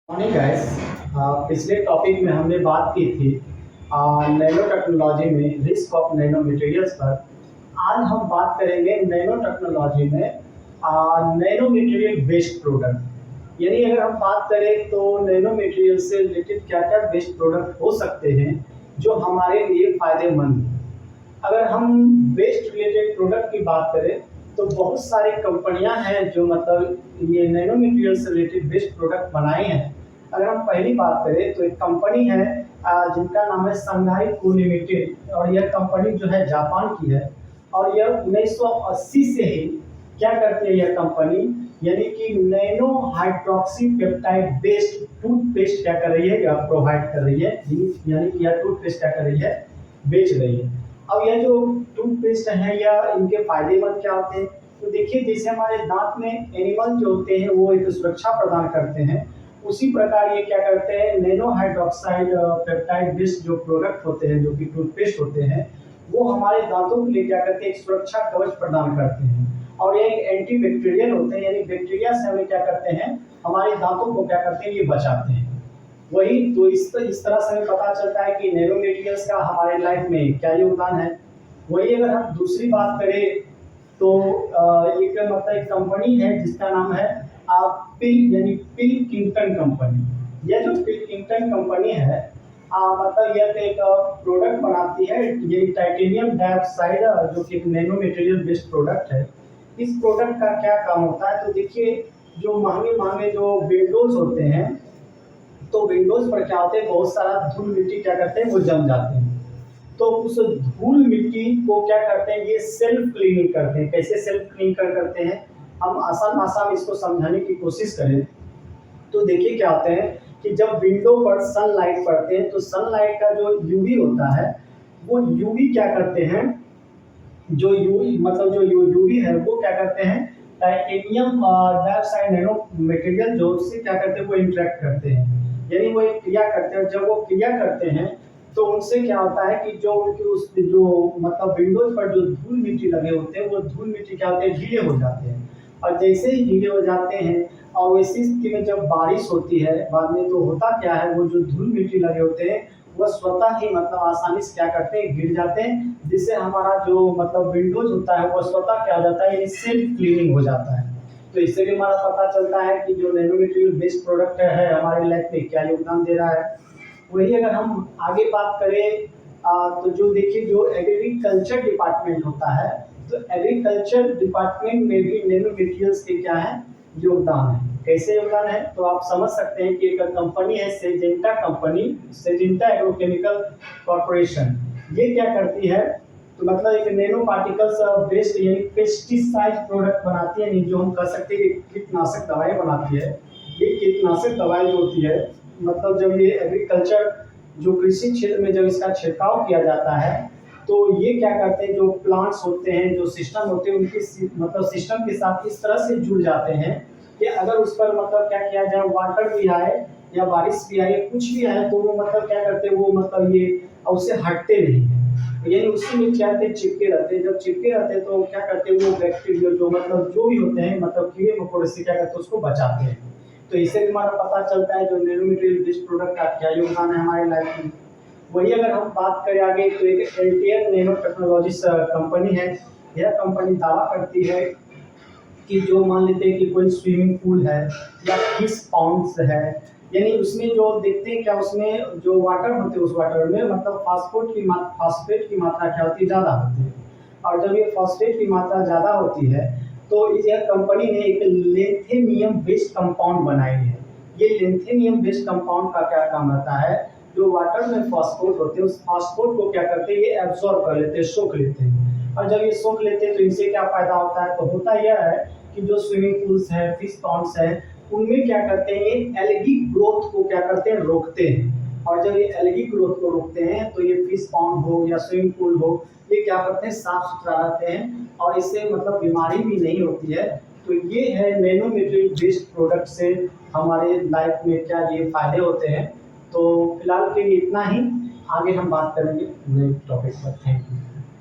Morning guys. पिछले topic में हमने बात की थी नैनो टेक्नोलॉजी में रिस्क ऑफ नैनो मटेरियल्स पर। आज हम बात करेंगे नैनो टेक्नोलॉजी में नैनो मटेरियल बेस्ड प्रोडक्ट। यानी अगर हम बात करें तो नैनो मटेरियल से रिलेटेड क्या क्या बेस्ड प्रोडक्ट हो सकते हैं जो हमारे लिए फायदेमंद हैं। अगर हम वेस्ट रिलेटेड प्रोडक्ट की बात करें तो बहुत सारी कंपनियां हैं जो मतलब ये नैनो मटेरियल से रिलेटेड बेस्ट प्रोडक्ट बनाए हैं। अगर हम पहली बात करें तो एक कंपनी है जिनका नाम है संघाई को लिमिटेड, और यह कंपनी जो है जापान की है। और यह 1980 से ही क्या करती है यह कंपनी, यानी कि nano hydroxy peptide based toothpaste क्या कर रही है, या प्रोवाइड कर रही है। यानी कि यह टूथपेस्ट क्या कर रही है, बेच रही है। अब यह जो टूथपेस्ट है या इनके फायदेमंद क्या होते हैं, तो देखिए जैसे हमारे दांत में एनिमल जो होते हैं वो एक सुरक्षा प्रदान करते हैं, उसी प्रकार ये क्या करते हैं नैनो हाइड्रोक्साइड पेप्टाइड बेस्ड जो प्रोडक्ट होते हैं, जो कि टूथपेस्ट होते हैं, वो हमारे दांतों के लिए क्या करते हैं एक सुरक्षा कवच प्रदान करते हैं। और ये एक एंटी बैक्टीरियल होते हैं, यानी बैक्टीरिया से हमें क्या करते हैं, हमारे दांतों को क्या करते हैं ये बचाते हैं। वही तो इस तरह से हमें पता चलता है कि नैनो मटेरियल्स का हमारे लाइफ में क्या योगदान है। वही अगर हम दूसरी बात करें तो एक मतलब एक कंपनी है जिसका नाम है पिल, यानी पिल किंगटन कंपनी। यह जो पिल किंगटन कंपनी है मतलब यह एक प्रोडक्ट बनाती है, ये टाइटेनियम डाइऑक्साइड जो कि एक नैनो मटेरियल बेस्ड प्रोडक्ट है। इस प्रोडक्ट का क्या काम होता है, तो देखिए जो महंगे महंगे जो विंडोज होते हैं, तो विंडोज पर क्या होते हैं बहुत सारा धूल मिट्टी क्या करते हैं वो जम जाते हैं। तो उस धूल मिट्टी को क्या करते हैं ये सेल्फ क्लीनिंग करते हैं। कैसे सेल्फ क्लीन करते हैं, हम आसान भाषा में इसको समझाने की कोशिश करें तो देखिए क्या होते हैं कि जब विंडो पर सनलाइट पड़ते हैं तो सनलाइट का जो यूवी होता है वो यूवी क्या करते हैं, जो यूवी मतलब जो यूवी है वो क्या करते हैं टाइटेनियम डाइऑक्साइड नैनो मटेरियल जो उससे क्या करते हैं वो इंटरेक्ट करते हैं, यानी वो एक क्रिया करते हैं। जब वो क्रिया करते हैं तो उनसे क्या होता है कि जो उनकी उस जो मतलब विंडोज पर जो धूल मिट्टी लगे होते हैं वो धूल मिट्टी क्या होते हैं ढीले हो जाते हैं। और जैसे ही ढीले हो जाते हैं और वैसी स्थिति में जब बारिश होती है बाद में, तो होता क्या है वो जो धूल मिट्टी लगे होते हैं वह स्वतः ही मतलब आसानी से क्या करते हैं गिर जाते हैं, जिससे हमारा जो मतलब विंडोज होता है वो स्वतः क्या हो जाता है सेल्फ क्लीनिंग हो जाता है। तो इससे भी हमारा पता चलता है कि जो नैनो मटेरियल बेस्ड प्रोडक्ट है हमारे लाइफ में क्या योगदान दे रहा है। वही अगर हम आगे बात करें तो जो देखिए जो एग्रीकल्चर डिपार्टमेंट होता है, तो एग्रीकल्चर डिपार्टमेंट में भी नैनो मटेरियल्स के क्या है योगदान है। कैसे योगदान है तो आप समझ सकते हैं कि एक कंपनी है Syngenta company, Syngenta agrochemical corporation. ये क्या करती है, तो मतलब एक नैनो पार्टिकल्स बेस्ड यानी पेस्टिसाइड प्रोडक्ट बनाती है, जो हम कह सकते हैं कि कीटनाशक दवाएं बनाती है। ये कीटनाशक दवाई जो होती है मतलब जब ये एग्रीकल्चर जो कृषि क्षेत्र में जब इसका छिड़काव किया जाता है तो ये क्या करते हैं जो प्लांट्स होते हैं जो सिस्टम होते हैं उनके मतलब सिस्टम के साथ इस तरह से जुड़ जाते हैं कि अगर उस पर मतलब क्या किया जाए वाटर भी आए या बारिश भी आए कुछ भी आए तो वो मतलब क्या करते हैं वो मतलब ये उससे हटते नहीं है, यानी उसी में क्या करते चिपके रहते हैं। जब चिपके रहते हैं तो क्या करते हैं वो बैक्टीरिया जो मतलब जो भी होते हैं मतलब कीड़े मकोड़े से क्या करते हैं उसको बचाते हैं। तो इससे भी हमारा पता चलता है जो नैनो मटेरियल बेस्ड प्रोडक्ट का क्या योगदान है हमारे लाइफ में। वही अगर हम बात करें आगे तो एक एलटीएल नैनो टेक्नोलॉजीज कंपनी है। यह कंपनी दावा करती है कि जो मान लेते हैं कि कोई स्विमिंग पूल है या फिश पॉन्ड्स है, यानी उसमें जो देखते हैं क्या उसमें जो वाटर होते हैं उस वाटर में मतलब फास्फेट की मात्रा क्या होती है ज़्यादा होती है। और जब ये फॉस्फेट की मात्रा ज़्यादा होती है तो यह कंपनी ने एक लेंथेनियम बेस्ड कंपाउंड बनाई है। ये लेंथेनियम बेस्ड कंपाउंड का क्या काम रहता है, जो वाटर में फॉस्फोट होते हैं उस फॉस्फोट को क्या करते हैं ये एब्जॉर्ब कर लेते हैं, सोख लेते हैं। और जब ये सोख लेते हैं तो इनसे क्या फायदा होता है, तो होता यह है कि जो स्विमिंग पूल्स हैं फिश पॉन्ड्स हैं उनमें क्या करते हैं ये एल्गी ग्रोथ को क्या करते हैं रोकते हैं। और जब ये एल्गी ग्रोथ को रोकते हैं तो ये फिश पॉन्ड हो या स्विमिंग पूल हो ये क्या करते हैं साफ सुथरा रहते हैं और इससे मतलब बीमारी भी नहीं होती है। तो ये है नैनो मटेरियल बेस्ड प्रोडक्ट से हमारे लाइफ में क्या ये फायदे होते हैं। तो फिलहाल के लिए इतना ही, आगे हम बात करेंगे नए टॉपिक पर। Thank you.